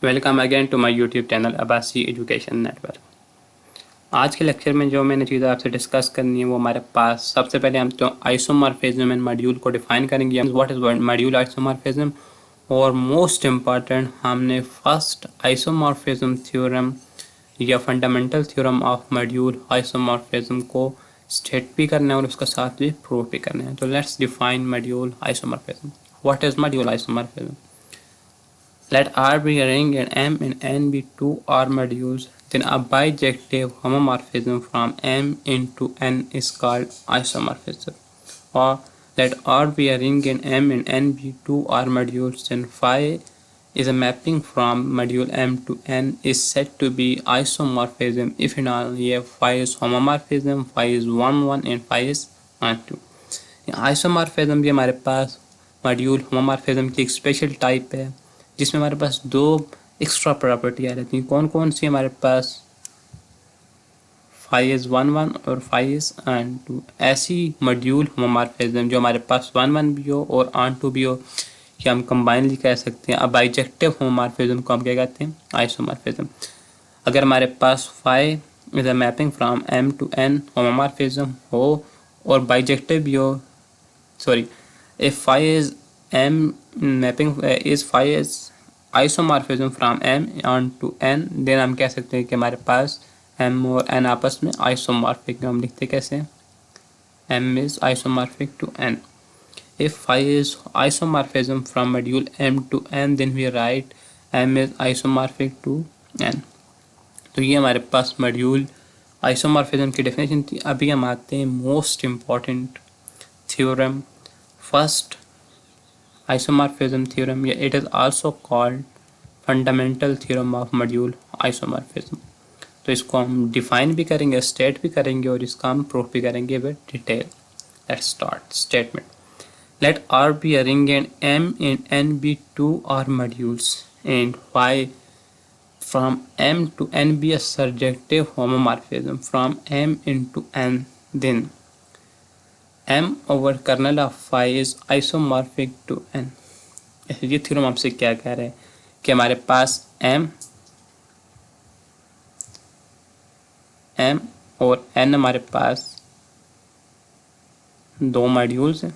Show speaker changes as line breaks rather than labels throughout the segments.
Welcome again to my YouTube channel Abbasi education network. आज के lecture में जो मैंने चीज़ें आपसे डिस्कस करनी है वो हमारे पास सबसे पहले हम तो आइसोमॉर्फिज्म एंड मॉड्यूल को डिफाइन करेंगे, व्हाट इज़ मॉड्यूल आइसोमॉर्फिज्म, और मोस्ट इम्पॉर्टेंट हमने फर्स्ट आइसोमॉर्फिज्म थ्योरम या fundamental theorem of module isomorphism को स्टेट भी करना है और उसका साथ भी प्रूव भी करना है। तो let's define module isomorphism. What is module isomorphism? Let R be a ring and M and N be two R modules, then a bijective homomorphism from M into N is called isomorphism. Or let R be a ring and M and N be two R modules, then phi is a mapping from module M to N is said to be isomorphism if and only if phi is homomorphism, phi is 1 1 and phi is 2. Isomorphism भी हमारे पास module homomorphism की एक special type है जिसमें हमारे पास दो extra property आ रहती हैं। कौन कौन सी? हमारे पास फाई इज़ 1 1 और फाई इज़ 2। ऐसी मॉड्यूल होमोमॉर्फिज्म जो हमारे पास 1 1 भी हो और 2 भी हो, या हम कंबाइनली कह सकते हैं। अब बाइजेक्टिव होमोमॉर्फिज्म को हम क्या कहते हैं? आइसोमॉर्फिज्म। अगर हमारे पास phi is a mapping from M to N homomorphism हो और बाइजेक्टिव भी हो, sorry, if phi is M mapping is phi is isomorphism from M on to N, then हम कह सकते हैं कि हमारे पास M और N आपस में isomorphic है। हम लिखते कैसे? M is isomorphic to N. If phi is isomorphism from module M to N, then we write M is isomorphic to N. तो ये हमारे पास मॉड्यूल आइसोमॉर्फिज्म की डेफिनेशन थी। अभी हम आते हैं most important theorem, first isomorphism theorem, या it is also called fundamental theorem of module isomorphism। तो इसको हम डिफाइन भी करेंगे, स्टेट भी करेंगे और इसका हम प्रूफ भी करेंगे with detail. Let's start statement. Let R be a ring and M and N be two R modules and phi from M to N be a surjective homomorphism from M into N, then M over kernel of phi is isomorphic to N। ये theorem आपसे क्या कह रहे हैं कि हमारे पास M और N हमारे पास दो मॉड्यूल्स हैं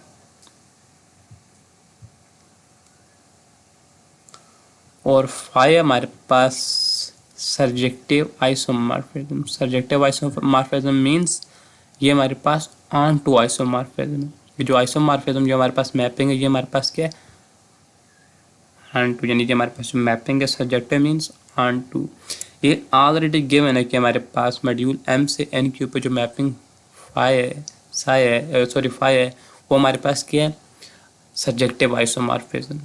और phi हमारे पास surjective isomorphism. Surjective isomorphism means ये हमारे पास ऑन टू आइसोमॉर्फिज्म है। जो आइसोमॉर्फिज्म जो हमारे पास मैपिंग है, ये हमारे पास क्या है? ऑन टू, यानी कि हमारे पास जो मैपिंग है सर्जेक्टिव मीन्स ऑन टू। ये ऑलरेडी गिवन है कि हमारे पास मॉड्यूल M से N के ऊपर जो मैपिंग फाई है वो हमारे पास क्या है? सर्जेक्टिव आइसोमॉर्फिज्म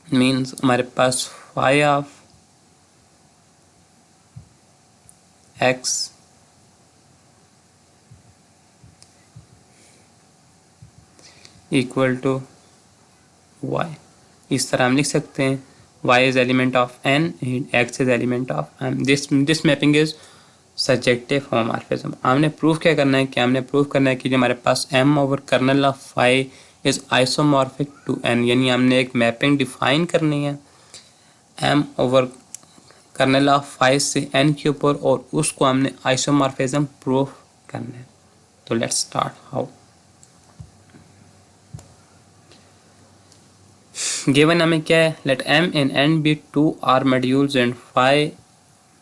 मीन्स हमारे पास phi of X equal to Y। इस तरह हम लिख सकते हैं y is element of n and x is element of m. This mapping is surjective homomorphism। हमने प्रूफ क्या करना है? कि हमने प्रूफ करना है कि जो हमारे पास m over kernel of phi is isomorphic to n, यानी हमने एक मैपिंग डिफाइन करनी है m over kernel of phi से n के ऊपर और उसको हमने आइसोमॉर्फिज्म प्रूफ करना है। तो लेट्स स्टार्ट हाउ। गिवन हमें क्या है? Let M and N be two R modules and phi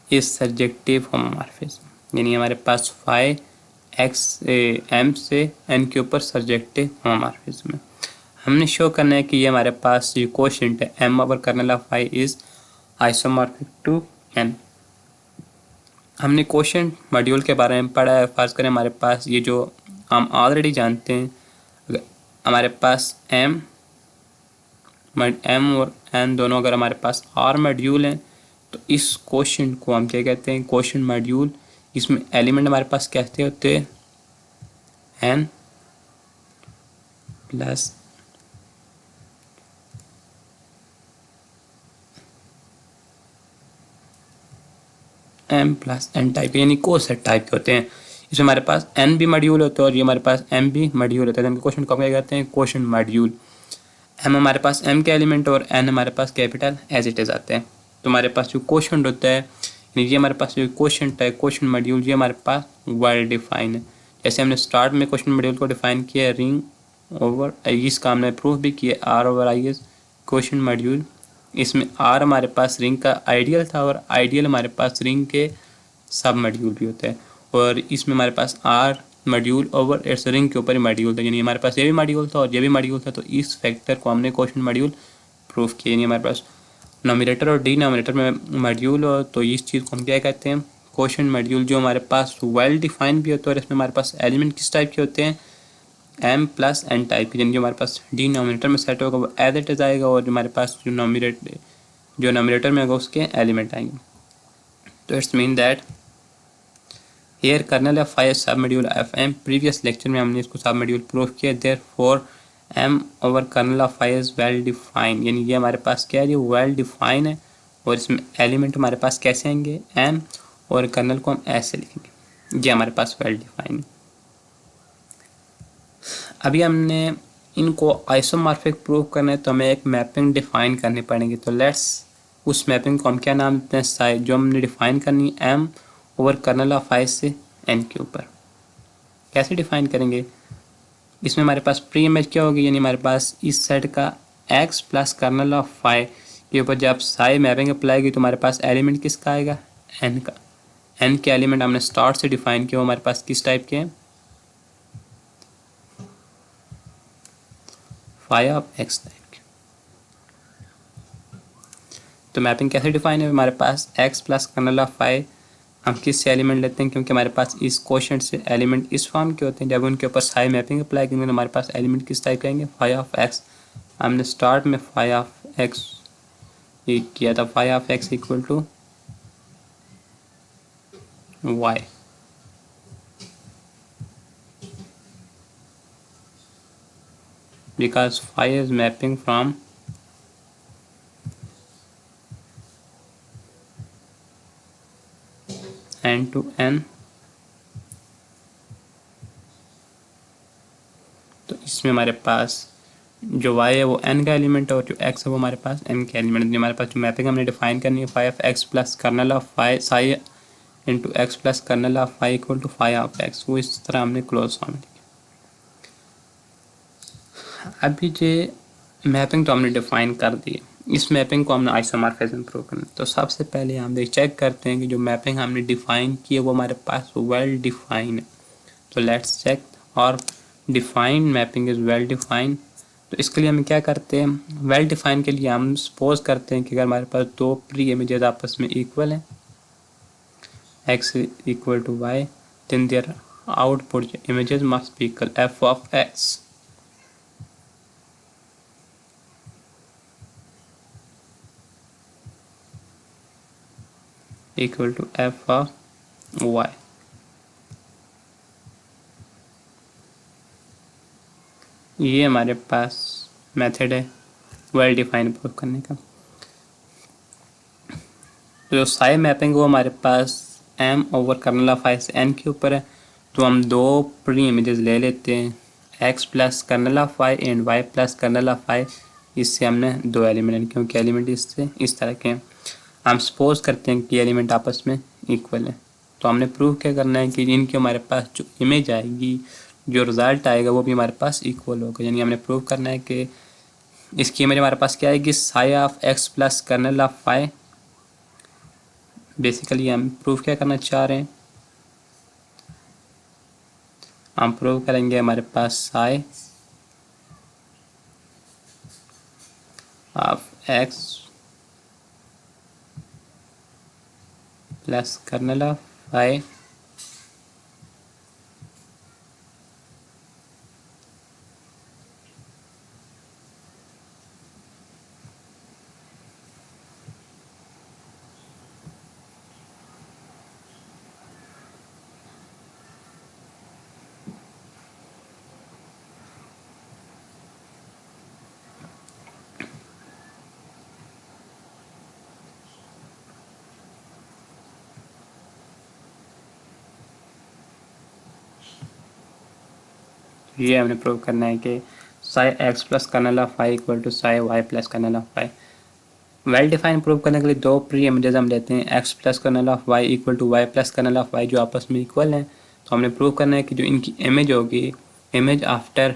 is surjective homomorphism, यानी हमारे पास phi X M से N के ऊपर सर्जेक्टिव होमोमॉर्फिज्म है। हमने शो करना है कि ये हमारे पास ये कोशेंट है M over kernel of phi is isomorphic to N। हमने कोशेंट मॉड्यूल के बारे में पढ़ा है। फर्ज करें हमारे पास ये जो हम ऑलरेडी जानते हैं, हमारे पास M और N दोनों अगर हमारे पास R मॉड्यूल हैं तो इस कोशेंट को हम क्या कहते हैं? Quotient module. इसमें एलिमेंट हमारे पास कैसे होते हैं? N plus M plus N type, यानी कोसेट टाइप के होते हैं। इसमें हमारे पास N भी मॉड्यूल होते हैं और ये हमारे पास M भी मॉड्यूल होता है। क्वेश्चन को क्या कहते हैं? Quotient module. M हमारे पास M के एलिमेंट और N हमारे पास कैपिटल एज इट इज आते हैं। तो हमारे पास जो क्वेश्चन होता है, ये हमारे पास जो क्वेश्चन है, क्वेश्चन मॉड्यूल, ये हमारे पास वेल डिफाइन है। जैसे हमने स्टार्ट में क्वेश्चन मॉड्यूल को डिफाइन किया है, रिंग ओवर, इसका हमने प्रूफ भी किया R over I is quotient module. इसमें आर हमारे पास रिंग का आइडियल था और आइडियल हमारे पास रिंग के सब मॉड्यूल भी होते हैं, और इसमें हमारे पास R module over its ring के ऊपर ही मॉड्यूल था, यानी हमारे पास ये भी मॉड्यूल था और ये भी मॉड्यूल था। तो इस फैक्टर को हमने क्वेश्चन मॉड्यूल प्रूफ किया, यानी हमारे पास नोमिनेटर और डिनोमिनेटर में मॉड्यूल हो, तो इस चीज़ को हम क्या कहते हैं, क्वेश्चन मॉड्यूल, जो हमारे पास वेल डिफाइन भी होता है और इसमें हमारे पास एलिमेंट किस टाइप के होते हैं, एम प्लस एन टाइप के, यानी जो हमारे पास डिनोमिनेटर में सेट होगा वो एज इट इज आएगा, और जो हमारे पास जो नोमिनेटर में होगा उसके एलिमेंट आएंगे। तो it's mean that here kernel of phi sub module F M, previous lecture में हमने इसको सब मॉड्यूल प्रूफ किया, therefore M over kernel of phi is well define, यानी ये हमारे पास क्या है, ये वेल डिफाइन है, और इसमें एलिमेंट हमारे पास कैसे आएंगे, एम, और कर्नल को हम ऐसे लिखेंगे, ये हमारे पास वेल डिफाइन है। अभी हमने इनको आइसोमॉर्फिक प्रूव करना है, तो हमें एक मैपिंग डिफाइन करनी पड़ेगी। तो लेट्स उस मैपिंग को हम क्या नाम देते हैं, साइज, जो हमने डिफाइन करनी है M over kernel of phi से एन के ऊपर। कैसे डिफाइन करेंगे, इसमें हमारे पास प्री इमेज क्या होगी, यानी हमारे पास इस सेट का X plus kernel of phi के ऊपर जब साई मैपिंग अप्लाई की तो हमारे पास एलिमेंट किसका आएगा, एन का। एन के एलिमेंट हमने स्टार्ट से डिफाइन किया, हमारे पास किस टाइप के हैं, फाइव ऑफ एक्स टाइप के। तो मैपिंग कैसे डिफाइन है, हमारे पास X plus kernel of phi हम किस से एलिमेंट लेते हैं, क्योंकि हमारे पास इस क्वोशंट से एलिमेंट इस फॉर्म के होते हैं, जब उनके ऊपर साई मैपिंग अप्लाई करेंगे तो हमारे पास एलिमेंट किस टाइप के आएंगे, फाइव ऑफ एक्स। हमने स्टार्ट में फाइव ऑफ एक्स ये किया था, phi of X equal to Y. because phi is mapping from n to n, तो इसमें हमारे पास जो y है वो n का एलिमेंट है और जो x है वो हमारे पास n का एलिमेंट है। हमारे पास जो मैपिंग हमने डिफाइन करनी है, five of x plus kernel of phi psi into X plus kernel of phi equal to phi of X, वो इस तरह हमने क्लोज फॉर्म में। अभी जो मैपिंग तो हमने डिफाइन कर दी है, इस मैपिंग को हमने आइसोमॉर्फिज्म प्रूव करना है। तो सबसे पहले हम चेक करते हैं कि जो मैपिंग हमने डिफाइन की है वो हमारे पास वेल डिफाइन है। तो लेट्स चेक, और define mapping is well define. तो इसके लिए हम क्या करते हैं, वेल डिफाइन के लिए हम सपोज करते हैं कि अगर हमारे पास दो प्री इमेजेस आपस में इक्वल हैं, X equal to Y, then their output images must be equal, F of X equal to F of Y. ये हमारे पास मेथड है वेल डिफाइन प्रूफ करने का। जो साई मैपिंग वो हमारे पास M over kernel of phi से एन के ऊपर है, तो हम दो प्री इमेजेस ले लेते हैं, X plus kernel of Y and Y plus kernel of Y. इससे हमने दो एलिमेंट, क्योंकि एलिमेंट इससे इस तरह के हैं, हम सपोज करते हैं कि एलिमेंट आपस में इक्वल है। तो हमने प्रूव क्या करना है कि इनके हमारे पास जो इमेज आएगी, जो रिजल्ट आएगा वो भी हमारे पास इक्वल होगा। यानी हमने प्रूव करना है कि इसकी इमेज हमारे पास क्या आएगी, psi of x plus kernel of Y. Basically हम प्रूव क्या करना चाह रहे हैं, हम प्रूव करेंगे हमारे पास psi of x plus kernel of Y ये हमने प्रूव करना है कि psi X plus kernel of Y equal to psi Y plus kernel of Y. Well define prove करने के लिए दो प्री इमेजेस हम लेते हैं, X plus kernel of Y equal to Y plus kernel of Y, जो आपस में इक्वल हैं। तो हमने प्रूव करना है कि जो इनकी इमेज होगी, इमेज आफ्टर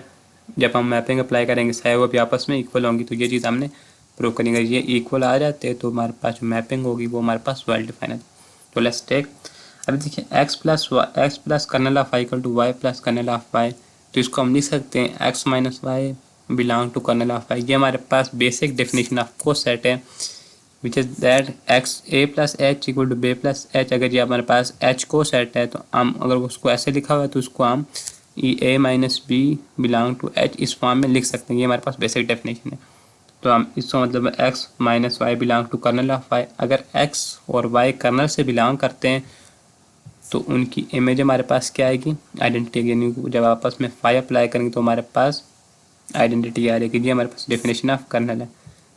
जब हम मैपिंग अप्लाई करेंगे चाहे वो भी आपस में इक्वल होंगी। तो ये चीज़ हमने प्रूव करनी है। ये इक्वल आ जाते हैं तो हमारे पास जो मैपिंग होगी वो हमारे पास वेल डिफाइन है। तो लेट्स टेक, अभी देखिए X plus kernel of Y equal to Y plus kernel of Y. तो इसको हम लिख सकते हैं X minus Y belong to kernel of Y. ये हमारे पास बेसिक डेफिनेशन ऑफ कोसेट है, which is that X A plus H equal to B plus H. अगर ये हमारे पास एच कोसेट है तो हम अगर उसको ऐसे लिखा हुआ है तो उसको हम A minus B belong to H इस फॉर्म में लिख सकते हैं। ये हमारे पास बेसिक डेफिनेशन है। तो हम इसका मतलब X minus Y belong to kernel of Y. अगर एक्स और वाई कर्नल से बिलोंग करते हैं तो उनकी इमेज हमारे पास क्या आएगी, आइडेंटिटी। यानी जब आपस में फाई अप्लाई करेंगे तो हमारे पास आइडेंटिटी आ जाएगी। ये हमारे पास डेफिनेशन ऑफ कर्नल है।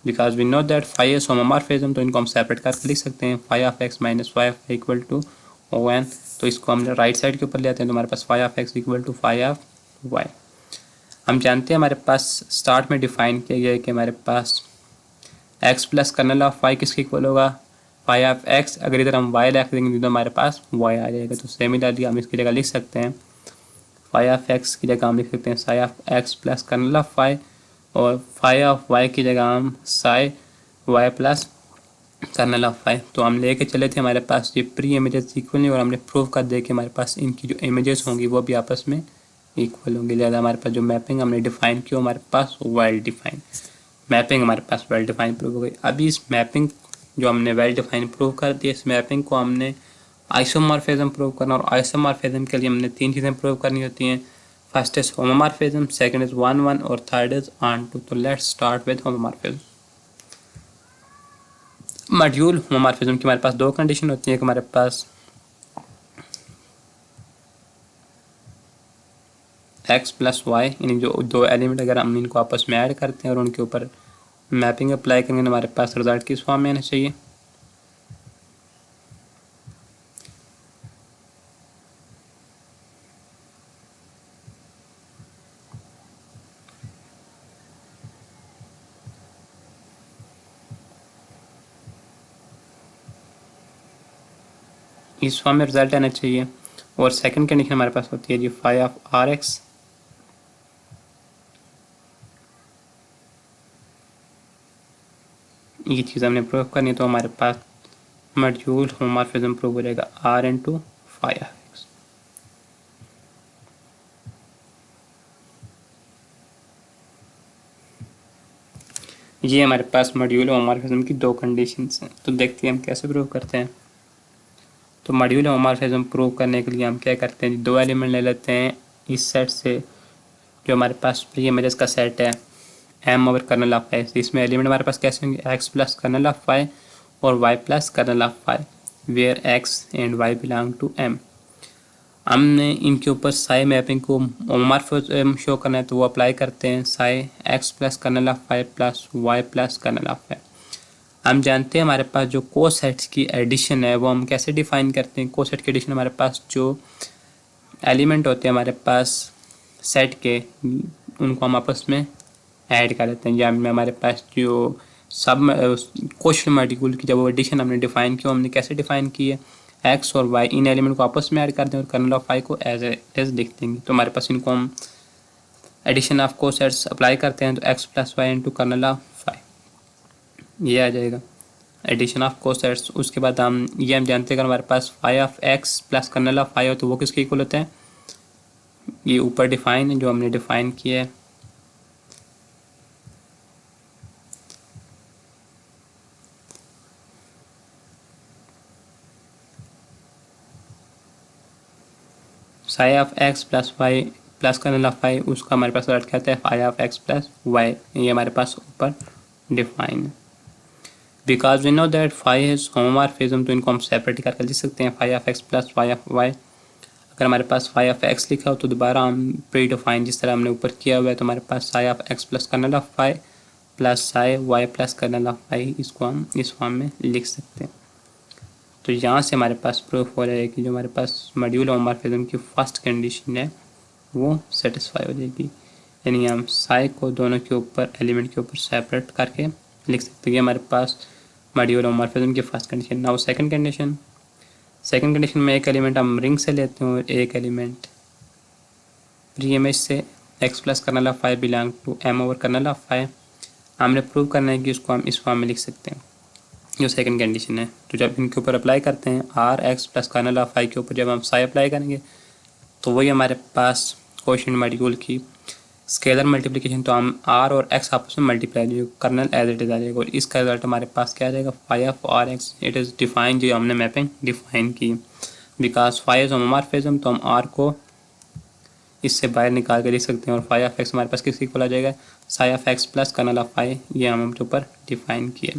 Because we know that phi is homomorphism, तो इनको हम सेपरेट करके लिख सकते हैं। Phi of X minus phi of equal to O N. तो इसको हम राइट साइड के ऊपर ले आते हैं तो हमारे पास phi of X equal to phi of Y. हम जानते हैं हमारे पास स्टार्ट में डिफाइन किया गया है कि हमारे पास X plus kernel of Y किसके इक्वल होगा, फाई ऑफ एक्स। अगर इधर हम वाई रख देंगे तो हमारे पास वाई आ जाएगा। तो सिमिलरली हम इसकी जगह लिख सकते हैं फाई ऑफ एक्स की जगह हम लिख सकते हैं psi of x plus kernel of Y, और फाई ऑफ वाई की जगह हम psi Y plus kernel of Y. तो हम लेके चले थे हमारे पास ये प्री इमेजेस इक्वल नहीं, और हमने प्रूव कर दिया कि हमारे पास इनकी जो इमेजेस होंगी वो भी आपस में इक्वल होंगी। लिहाजा हमारे पास जो मैपिंग हमने डिफाइन की हमारे पास वेल डिफाइन मैपिंग हमारे पास वेल डिफाइन प्रूव हो गई। अभी इस मैपिंग जो हमने वेल डिफाइन प्रूव कर दिया, इस मैपिंग को हमने आइसोमॉर्फिज्म प्रूव करना, और आइसोमॉर्फिज्म के लिए हमने तीन चीज़ें प्रूव करनी होती हैं। First is homomorphism, second is 1 1 और थर्ड इज ऑन टू। तो let's start with homomorphism. Module homomorphism की हमारे पास दो कंडीशन होती है कि हमारे पास एक्स प्लस वाई, यानी जो दो एलिमेंट अगर हम इनको आपस में ऐड करते हैं और उनके ऊपर मैपिंग अप्लाई करेंगे तो हमारे पास रिजल्ट किस फॉर्म में आना चाहिए, इस फॉर्म में रिजल्ट आना चाहिए। और सेकंड कंडीशन हमारे पास होती है जी फाई ऑफ आर एक्स, ये चीज़ हमने प्रूव करनी है। तो हमारे पास मॉड्यूल होमोमॉर्फिज्म प्रूव हो जाएगा R into phi of X. ये हमारे पास मॉड्यूल होमोमॉर्फिज्म की दो कंडीशंस हैं। तो देखते हैं हम कैसे प्रूव करते हैं। तो मॉड्यूल होमोमॉर्फिज्म प्रूव करने के लिए हम क्या करते हैं, दो एलिमेंट ले लेते हैं इस सेट से जो हमारे पास प्री इमेजेस का सेट है M over kernel of Y. इसमें एलिमेंट हमारे पास कैसे होंगे, X plus kernel of Y और Y plus kernel of Y, where X and Y belong to M. हमने इनके ऊपर साई मैपिंग को होमोमॉर्फिज्म शो करना है तो वो अप्लाई करते हैं psi X plus kernel of Y plus Y plus kernel of Y. हम जानते हैं हमारे पास जो कोसेट्स की एडिशन है वो हम कैसे डिफाइन करते हैं। कोसेट की एडिशन हमारे पास जो एलिमेंट होते हैं हमारे पास सेट के, उनको हम आपस में ऐड कर देते हैं। या हमारे पास जो सब क्वेश्चन मॉड्यूल की जब वो एडिशन हमने डिफाइन की, हमने कैसे डिफाइन की है, एक्स और वाई इन एलिमेंट को आपस में ऐड कर दें और कर्नल ऑफ वाई को एज इट इज लिख देंगे। तो हमारे पास इनको हम एडिशन ऑफ कोसेट्स अप्लाई करते हैं तो X plus Y into kernel of Y ये आ जाएगा एडिशन ऑफ कोसेट्स। उसके बाद हम जानते हैं अगर हमारे पास phi of x plus kernel of Y हो तो वो किसके इक्वल होते हैं, ये ऊपर डिफाइन है जो हमने डिफाइन किया है। Psi of x plus Y plus kernel of Y, उसका हमारे पास रिजल्ट क्या आता है, phi of x plus Y. ये हमारे पास ऊपर डिफाइन है। Because we know that phi is homomorphism, तो इनको हम सेपरेट करके लिख सकते हैं phi of x plus phi of Y. अगर हमारे पास फाई ऑफ एक्स लिखा हो तो दोबारा हम प्री डिफाइन जिस तरह हमने ऊपर किया हुआ है तो हमारे पास psi of x plus kernel of Y plus psi Y plus kernel of Y, इसको हम इस फॉर्म में लिख सकते हैं। तो यहाँ से हमारे पास प्रूफ हो रहा है कि जो हमारे पास मॉड्यूल होमोमॉर्फिज्म की फर्स्ट कंडीशन है वो सेटिस्फाई हो जाएगी। यानी हम साई को दोनों के ऊपर एलिमेंट के ऊपर सेपरेट करके लिख सकते हैं। हमारे पास मॉड्यूल होमोमॉर्फिज्म की first condition. Now second condition में एक एलिमेंट हम रिंग से लेते हैं और एक एलिमेंट प्री इमेज से X plus kernel of five belong to M over kernel of phi. हमने प्रूव करना है कि उसको हम इस फॉर्म में लिख सकते हैं, जो सेकंड कंडीशन है। तो जब इनके ऊपर अप्लाई करते हैं R X plus kernel of phi के ऊपर जब हम साई अप्लाई करेंगे तो वही हमारे पास कोएफिशिएंट मॉड्यूल की स्केलर मल्टीप्लिकेशन, तो हम आर और एक्स आपस में मल्टीप्लाई जो कर्नल एज इट इज आ जाएगा और इसका रिजल्ट हमारे पास क्या आ जाएगा, phi of R X. It is define, जो हमने मैपिंग डिफाइन की बिकॉज फाइव इज होमोमॉर्फिज्म, तो हम आर को इससे बाहर निकाल के लिख सकते हैं और फाइव ऑफ एक्स हमारे पास किसके इक्वल आ जाएगा, psi of x plus kernel of five. ये हम के ऊपर डिफाइन किए।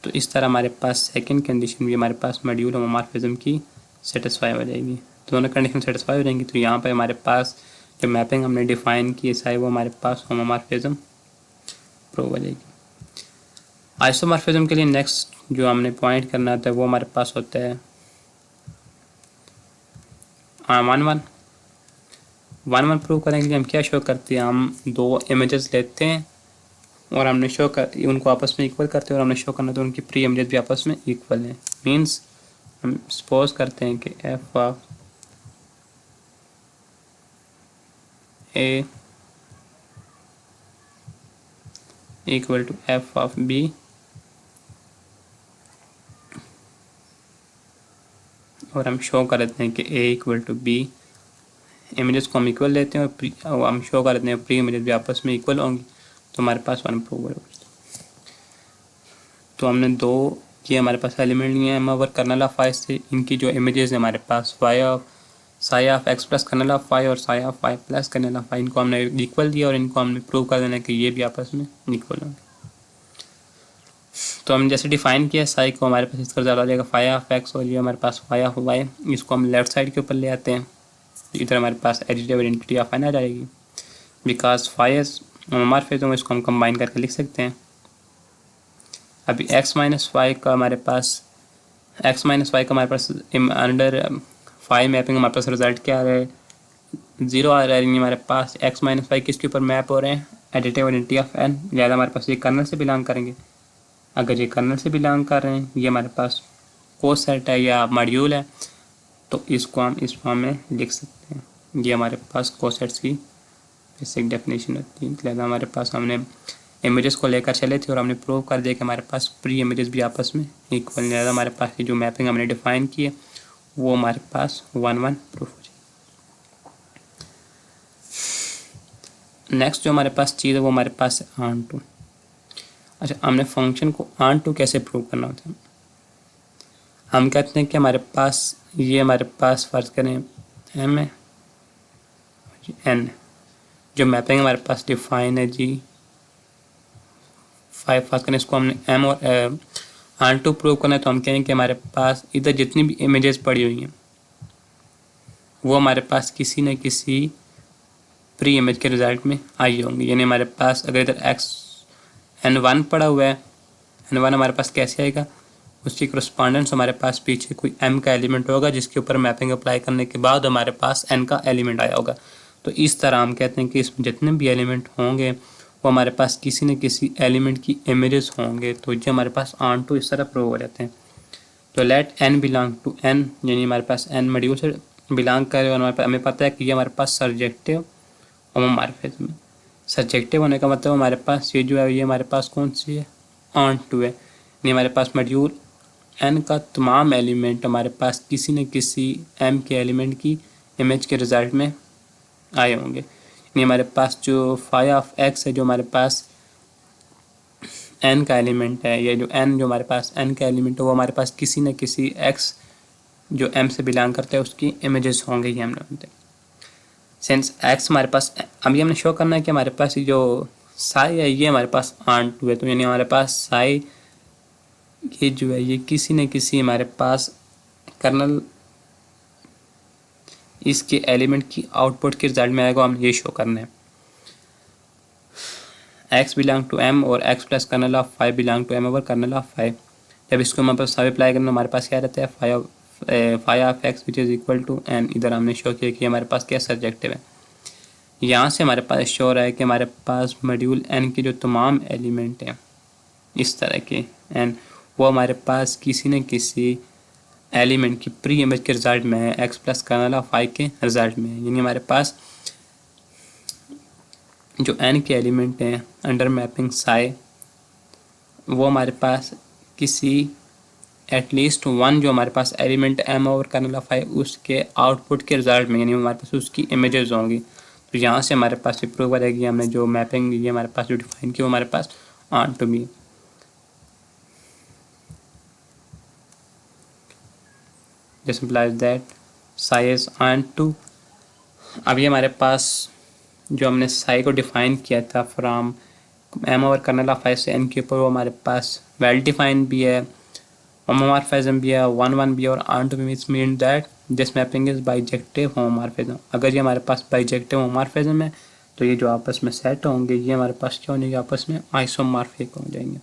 तो इस तरह हमारे पास सेकंड कंडीशन भी हमारे पास मॉड्यूल होमोमॉर्फिज्म की सेटिस्फाई हो जाएगी। दोनों कंडीशन सेटिस्फाई हो जाएंगी तो यहाँ पे हमारे पास जो मैपिंग हमने डिफाइन की है वो हमारे पास होमोमॉर्फिज्म प्रूव हो जाएगी। आइसोमॉर्फिज्म के लिए नेक्स्ट जो हमने पॉइंट करना होता है वो हमारे पास होता है 1 प्रूव करने के लिए हम क्या शो करते हैं, हम दो इमेजेस लेते हैं और हमने शो कर उनको आपस में इक्वल करते हैं और हमने शो करना तो उनकी प्री इमेजेस भी आपस में इक्वल हैं। मींस हम सपोज करते हैं कि f of a equal to F of b और हम शो कर देते हैं कि a equal to b. Images को हम इक्वल लेते हैं और हम शो कर देते हैं प्री इमेजेस भी आपस में इक्वल होंगी तो हमारे पास 1 प्रूव होगा। तो हमने दो ये हमारे पास एलिमेंट लिए हैं M over kernel of phi से, इनकी जो इमेजेस है हमारे पास psi of x plus kernel of phi और psi of phi plus kernel of phi, इनको हमने इक्वल दिया और इनको हमने प्रूव कर देना कि ये भी आपस में इक्वल होंगे। तो हम जैसे डिफाइन किया साई को हमारे पास इसका रिजल्ट आ जाएगा फाइव ऑफ एक्स और ये हमारे पास फाइव ऑफ वाई। इसको हम लेफ्ट साइड के ऊपर ले आते हैं, इधर हमारे पास एडिटिव आइडेंटिटी ऑफ एन आ जाएगी बिकॉज फाइव होमोमॉर्फिज्म, इसको हम कंबाइन करके लिख सकते हैं। अभी x माइनस वाई का हमारे पास अंडर फाइव मैपिंग हमारे पास रिजल्ट क्या आ रहा है, 0 आ रहा है। हमारे पास x माइनस वाई किसके ऊपर मैप हो रहे हैं, एडिटिव आइडेंटिटी ऑफ n, ज़्यादा हमारे पास ये कर्नल से बिलोंग करेंगे। अगर ये कर्नल से बिलोंग कर रहे हैं, ये हमारे पास कोसेट है या मॉड्यूल है, तो इसको हम इस फॉर्म में लिख सकते हैं। ये हमारे पास कोसेट्स की बेसिक डेफिनेशन होती है। लिहाजा हमारे पास हमने इमेजेस को लेकर चले थे और हमने प्रूव कर दिया कि हमारे पास प्री इमेजेस भी आपस में इक्वल। लिहाजा हमारे पास ये जो मैपिंग हमने डिफाइन की है वो हमारे पास 1 प्रूफ हो जाए। नेक्स्ट जो हमारे पास चीज़ है वो हमारे पास है ऑन टू। अच्छा, हमने फंक्शन को ऑन टू कैसे प्रूव करना होता है, हम कहते हैं कि हमारे पास फर्ज करें एम है एन, जो मैपिंग हमारे पास डिफाइन है जी फाइव फर्ज करें, इसको हमने एम और ऑन टू प्रूव करना है तो हम कहें कि हमारे पास इधर जितनी भी इमेजेस पड़ी हुई हैं वो हमारे पास किसी न किसी प्री इमेज के रिजल्ट में आई होंगी। यानी हमारे पास अगर इधर n1 पड़ा हुआ है, n1 हमारे पास कैसे आएगा, उसकी करस्पॉन्डेंस हमारे पास पीछे कोई m का एलिमेंट होगा जिसके ऊपर मैपिंग अप्लाई करने के बाद हमारे पास n का एलिमेंट आया होगा। तो इस तरह हम कहते हैं कि इसमें जितने भी एलिमेंट होंगे वो हमारे पास किसी न किसी एलिमेंट की इमेजेस होंगे। तो जो हमारे पास ऑन टू इस तरह प्रूव हो जाते हैं। तो let n belong to n, यानी हमारे पास n मॉड्यूल से बिलोंग करे और हमें पता है कि ये हमारे पास सर्जेक्टिव होमोमॉर्फिज्म। सर्जेक्टिव होने का मतलब हमारे पास ये जो है ये हमारे पास कौन सी है, ऑन टू है। यानी हमारे पास मॉड्यूल n का तमाम एलिमेंट हमारे पास किसी न किसी m के एलिमेंट की इमेज के रिजल्ट में आए होंगे। यानी हमारे पास जो फाइव ऑफ एक्स है जो हमारे पास n का एलिमेंट है, या जो n जो हमारे पास n का एलिमेंट है वो हमारे पास किसी न किसी x जो m से बिलोंग करता है उसकी इमेजेस होंगे। ये हम जानते हैं। सिंस x हमारे पास, अभी हमने शो करना है कि हमारे पास जो साई है ये हमारे पास ऑन टू है। तो यानी हमारे पास साई ये जो है ये किसी न किसी हमारे पास कर्नल इसके एलिमेंट की आउटपुट के रिजल्ट में आएगा, हम ये शो करना है। x बिलोंग टू m और x plus kernel of five belong to m over kernel of five. जब इसको हमारे पास सब अप्लाई करना हमारे पास क्या रहता है, five of x which is equal to n। इधर हमने शो किया कि हमारे पास क्या सब्जेक्टिव है। यहाँ से हमारे पास शो रहा है कि हमारे पास मॉड्यूल n के जो तमाम एलिमेंट हैं इस तरह के n वो हमारे पास किसी न किसी एलिमेंट की प्री इमेज के रिजल्ट में है, x plus kernel of phi के रिजल्ट में है। यानी हमारे पास जो एन के एलिमेंट हैं अंडर मैपिंग साई, वो हमारे पास किसी एटलीस्ट वन जो हमारे पास element M over kernel of phi उसके आउटपुट के रिजल्ट में, यानी हमारे पास उसकी इमेजेस होंगी। तो यहाँ से हमारे पास ये प्रूव करेगी हमने जो मैपिंग ये हमारे पास जो डिफाइन की वो हमारे पास onto b. This implies that psi is onto. अब ये हमारे पास जो हमने साई को डिफाइन किया था from m over kernel of phi से एन के ऊपर, वो हमारे पास वेल डिफाइंड भी है, होमोमॉर्फिज्म भी है, 1 1 भी, और onto b mean that this mapping is bijective homomorphism. अगर ये हमारे पास बाइजेक्टिव होमोमॉर्फिज्म है तो ये जो आपस में सेट होंगे ये हमारे पास क्या होंगे, आपस में आइसोमॉर्फिक हो जाएंगे।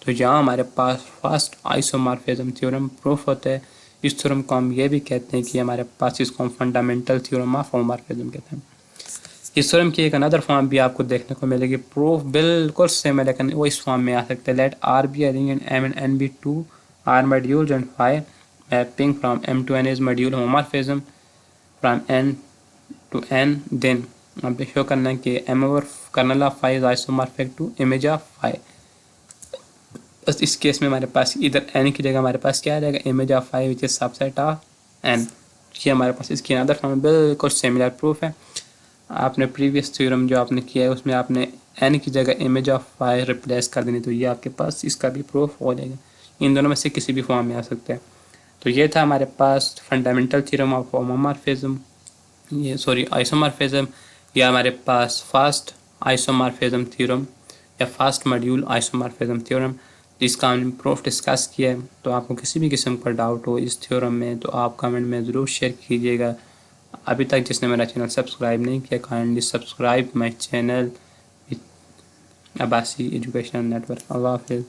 तो यहाँ हमारे पास फर्स्ट आइसोमॉर्फिज्म थ्योरम प्रूफ होता है। इस थ्योरम को हम ये भी कहते हैं कि हमारे पास इसको हम फंडामेंटल थ्योरम ऑफ होमोमॉर्फिज्म कहते हैं। इस थ्योरम की एक अनदर फॉर्म भी आपको देखने को मिलेगी, प्रूफ बिल्कुल सेम है लेकिन वो इस फॉर्म में आ सकते हैं। Let r be ring and m and n be two r modules and phi mapping from M to n is module homomorphism from n to n. Then अब शो करना है कि m over kernel of phi is isomorphic to image of phi. बस इस case में हमारे पास इधर N की जगह हमारे पास क्या आ जाएगा, image of phi which is subset of n. ये हमारे पास इसकी अनदर फॉर्म बिल्कुल सिमिलर प्रूफ है। आपने प्रीवियस थ्योरम जो आपने किया है उसमें आपने एन की जगह इमेज ऑफ फाई रिप्लेस कर देनी, तो ये आपके पास इसका भी प्रूफ हो जाएगा। इन दोनों में से किसी भी फॉर्म में आ सकता है। तो ये था हमारे पास फंडामेंटल थ्योरम ऑफ होमोमॉर्फिज्म, ये सॉरी आइसोमॉर्फिज्म, या हमारे पास फर्स्ट आइसोमॉर्फिज्म थ्योरम या फर्स्ट मॉड्यूल आइसोमॉर्फिज्म थ्योरम, जिसका हमने प्रूफ डिस्कस किया है। तो आपको किसी भी किस्म का डाउट हो इस थ्योरम में तो आप कमेंट में ज़रूर शेयर कीजिएगा। अभी तक जिसने मेरा चैनल सब्सक्राइब नहीं किया kindly subscribe my channel Abbasi education network. अल्लाह हाफिज़।